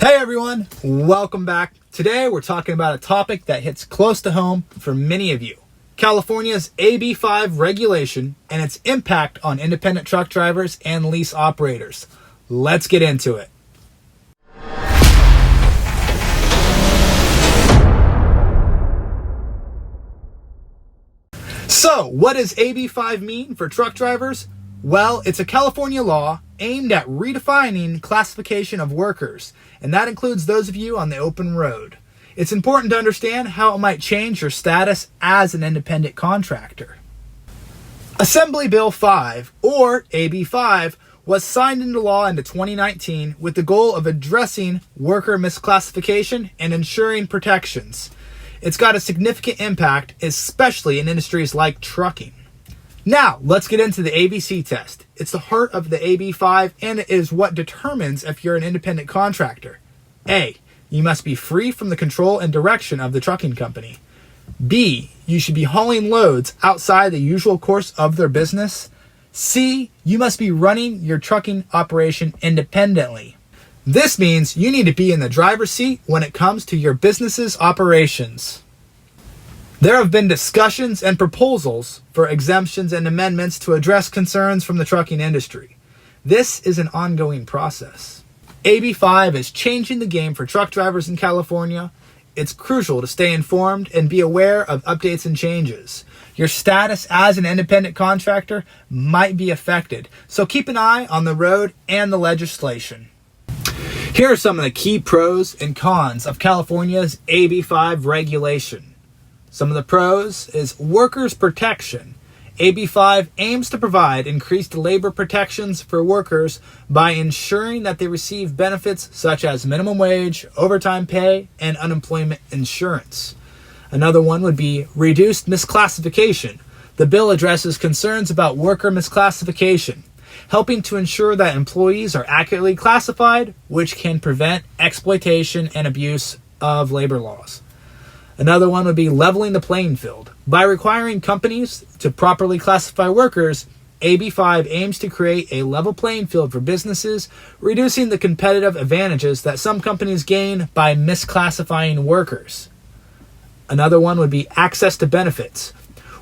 Hey everyone, welcome back. Today we're talking about a topic that hits close to home for many of you. California's AB5 regulation and its impact on independent truck drivers and lease operators. Let's get into it. So, what does AB5 mean for truck drivers? Well, it's a California law aimed at redefining classification of workers, and that includes those of you on the open road. It's important to understand how it might change your status as an independent contractor. Assembly Bill 5, or AB5, was signed into law in 2019 with the goal of addressing worker misclassification and ensuring protections. It's got a significant impact, especially in industries like trucking. Now, let's get into the ABC test. It's the heart of the AB5 and it is what determines if you're an independent contractor. A, you must be free from the control and direction of the trucking company. B, you should be hauling loads outside the usual course of their business. C, you must be running your trucking operation independently. This means you need to be in the driver's seat when it comes to your business's operations. There have been discussions and proposals for exemptions and amendments to address concerns from the trucking industry. This is an ongoing process. AB5 is changing the game for truck drivers in California. It's crucial to stay informed and be aware of updates and changes. Your status as an independent contractor might be affected, so keep an eye on the road and the legislation. Here are some of the key pros and cons of California's AB5 regulation. Some of the pros is workers' protection. AB5 aims to provide increased labor protections for workers by ensuring that they receive benefits such as minimum wage, overtime pay, and unemployment insurance. Another one would be reduced misclassification. The bill addresses concerns about worker misclassification, helping to ensure that employees are accurately classified, which can prevent exploitation and abuse of labor laws. Another one would be leveling the playing field. By requiring companies to properly classify workers, AB5 aims to create a level playing field for businesses, reducing the competitive advantages that some companies gain by misclassifying workers. Another one would be access to benefits.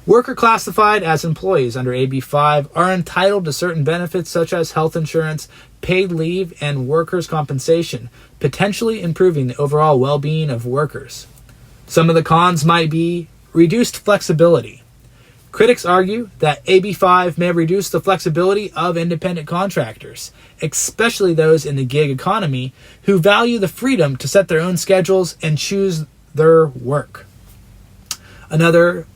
Workers classified as employees under AB5 are entitled to certain benefits such as health insurance, paid leave, and workers' compensation, potentially improving the overall well-being of workers. Some of the cons might be reduced flexibility. Critics argue that AB5 may reduce the flexibility of independent contractors, especially those in the gig economy who value the freedom to set their own schedules and choose their work. Another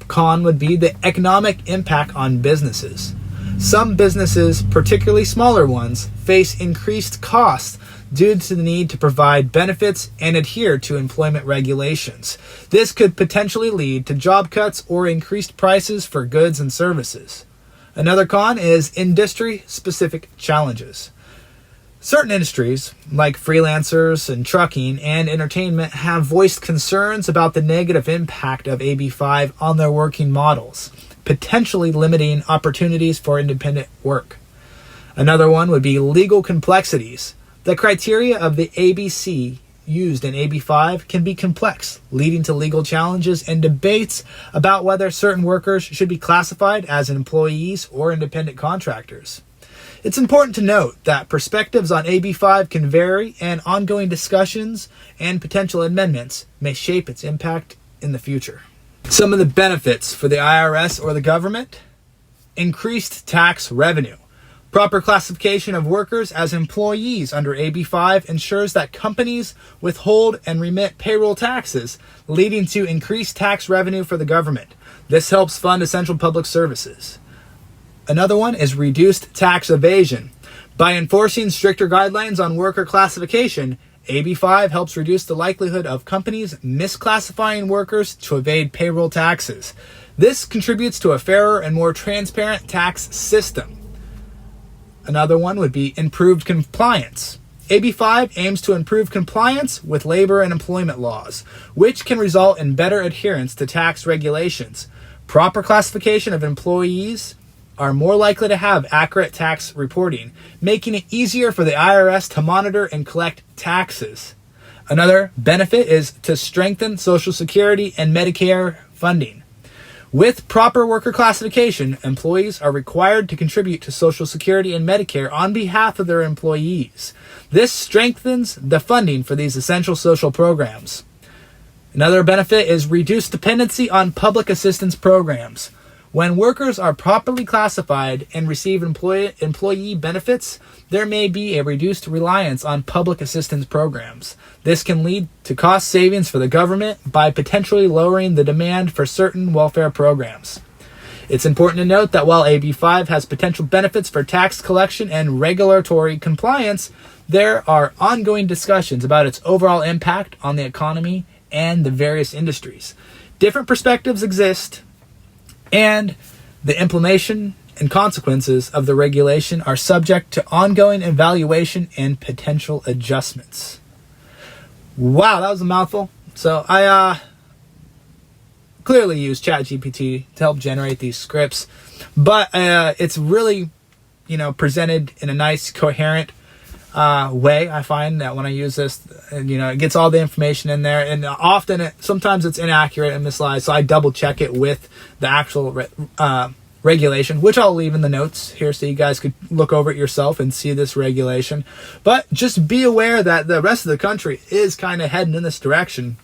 con would be the economic impact on businesses. Some businesses, particularly smaller ones, face increased costs due to the need to provide benefits and adhere to employment regulations. This could potentially lead to job cuts or increased prices for goods and services. Another con is industry-specific challenges. Certain industries, like freelancers and trucking and entertainment, have voiced concerns about the negative impact of AB5 on their working models, potentially limiting opportunities for independent work. Another one would be legal complexities. The criteria of the ABC used in AB5 can be complex, leading to legal challenges and debates about whether certain workers should be classified as employees or independent contractors. It's important to note that perspectives on AB5 can vary, and ongoing discussions and potential amendments may shape its impact in the future. Some of the benefits for the IRS or the government: increased tax revenue. Proper classification of workers as employees under AB5 ensures that companies withhold and remit payroll taxes, leading to increased tax revenue for the government. This helps fund essential public services. Another one is reduced tax evasion. By enforcing stricter guidelines on worker classification, AB5 helps reduce the likelihood of companies misclassifying workers to evade payroll taxes. This contributes to a fairer and more transparent tax system. Another one would be improved compliance. AB5 aims to improve compliance with labor and employment laws, which can result in better adherence to tax regulations. Proper classification of employees are more likely to have accurate tax reporting, making it easier for the IRS to monitor and collect taxes. Another benefit is to strengthen Social Security and Medicare funding. With proper worker classification, employees are required to contribute to Social Security and Medicare on behalf of their employees. This strengthens the funding for these essential social programs. Another benefit is reduced dependency on public assistance programs. When workers are properly classified and receive employee benefits, there may be a reduced reliance on public assistance programs. This can lead to cost savings for the government by potentially lowering the demand for certain welfare programs. It's important to note that while AB 5 has potential benefits for tax collection and regulatory compliance, there are ongoing discussions about its overall impact on the economy and the various industries. Different perspectives exist, and the implementation and consequences of the regulation are subject to ongoing evaluation and potential adjustments. Wow, that was a mouthful. So I clearly use ChatGPT to help generate these scripts, but it's really, presented in a nice, coherent way. I find that when I use this, it gets all the information in there, and sometimes it's inaccurate and mislies, so I double check it with the actual regulation, which I'll leave in the notes here so you guys could look over it yourself and see this regulation. But just be aware that the rest of the country is kind of heading in this direction.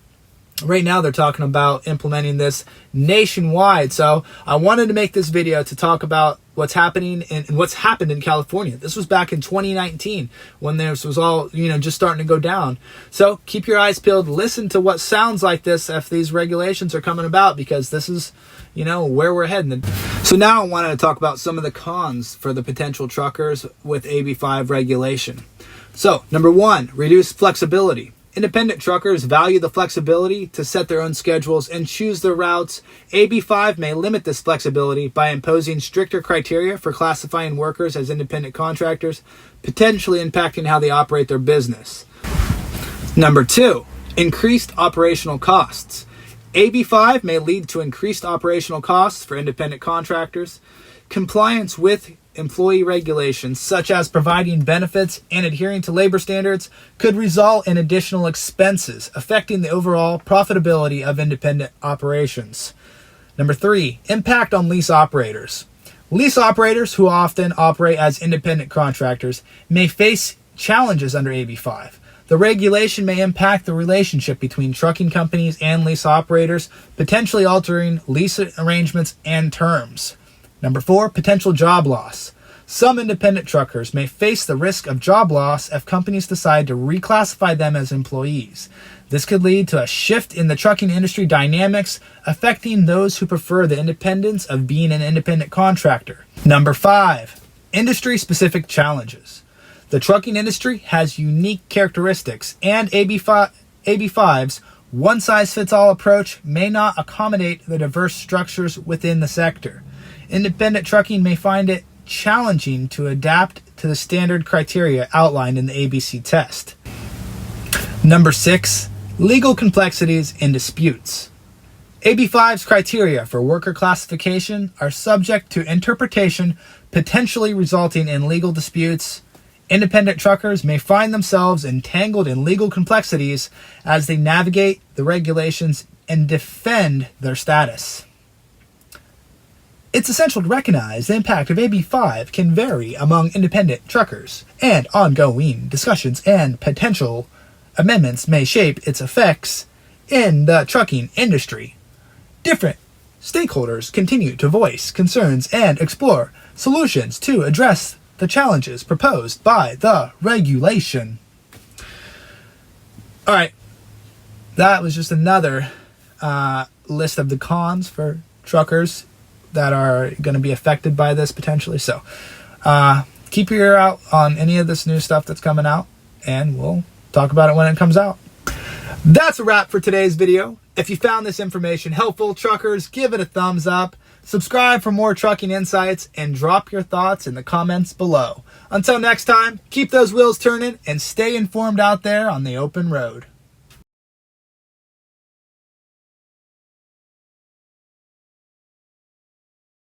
Right now they're talking about implementing this nationwide. So I wanted to make this video to talk about what's happening and what's happened in California. This was back in 2019 when this was all, just starting to go down. So keep your eyes peeled. Listen to what sounds like this if these regulations are coming about, because this is, where we're heading. So now I wanted to talk about some of the cons for the potential truckers with AB 5 regulation. So number one, reduced flexibility. Independent truckers value the flexibility to set their own schedules and choose their routes. AB 5 may limit this flexibility by imposing stricter criteria for classifying workers as independent contractors, potentially impacting how they operate their business. Number two, increased operational costs. AB 5 may lead to increased operational costs for independent contractors. Compliance with employee regulations, such as providing benefits and adhering to labor standards, could result in additional expenses, affecting the overall profitability of independent operations. Number three, impact on lease operators. Lease operators, who often operate as independent contractors, may face challenges under AB 5. The regulation may impact the relationship between trucking companies and lease operators, potentially altering lease arrangements and terms. Number four, potential job loss. Some independent truckers may face the risk of job loss if companies decide to reclassify them as employees. This could lead to a shift in the trucking industry dynamics, affecting those who prefer the independence of being an independent contractor. Number five, industry-specific challenges. The trucking industry has unique characteristics, and AB 5's one-size-fits-all approach may not accommodate the diverse structures within the sector. Independent trucking may find it challenging to adapt to the standard criteria outlined in the ABC test. Number six, legal complexities and disputes. AB 5's criteria for worker classification are subject to interpretation, potentially resulting in legal disputes. Independent truckers may find themselves entangled in legal complexities as they navigate the regulations and defend their status. It's essential to recognize the impact of AB 5 can vary among independent truckers, and ongoing discussions and potential amendments may shape its effects in the trucking industry. Different stakeholders continue to voice concerns and explore solutions to address the challenges proposed by the regulation. All right, that was just another list of the cons for truckers that are going to be affected by this potentially. So keep your ear out on any of this new stuff that's coming out, and we'll talk about it when it comes out. That's a wrap for today's video. If you found this information helpful, truckers, give it a thumbs up, subscribe for more trucking insights, and drop your thoughts in the comments below. Until next time, keep those wheels turning and stay informed out there on the open road.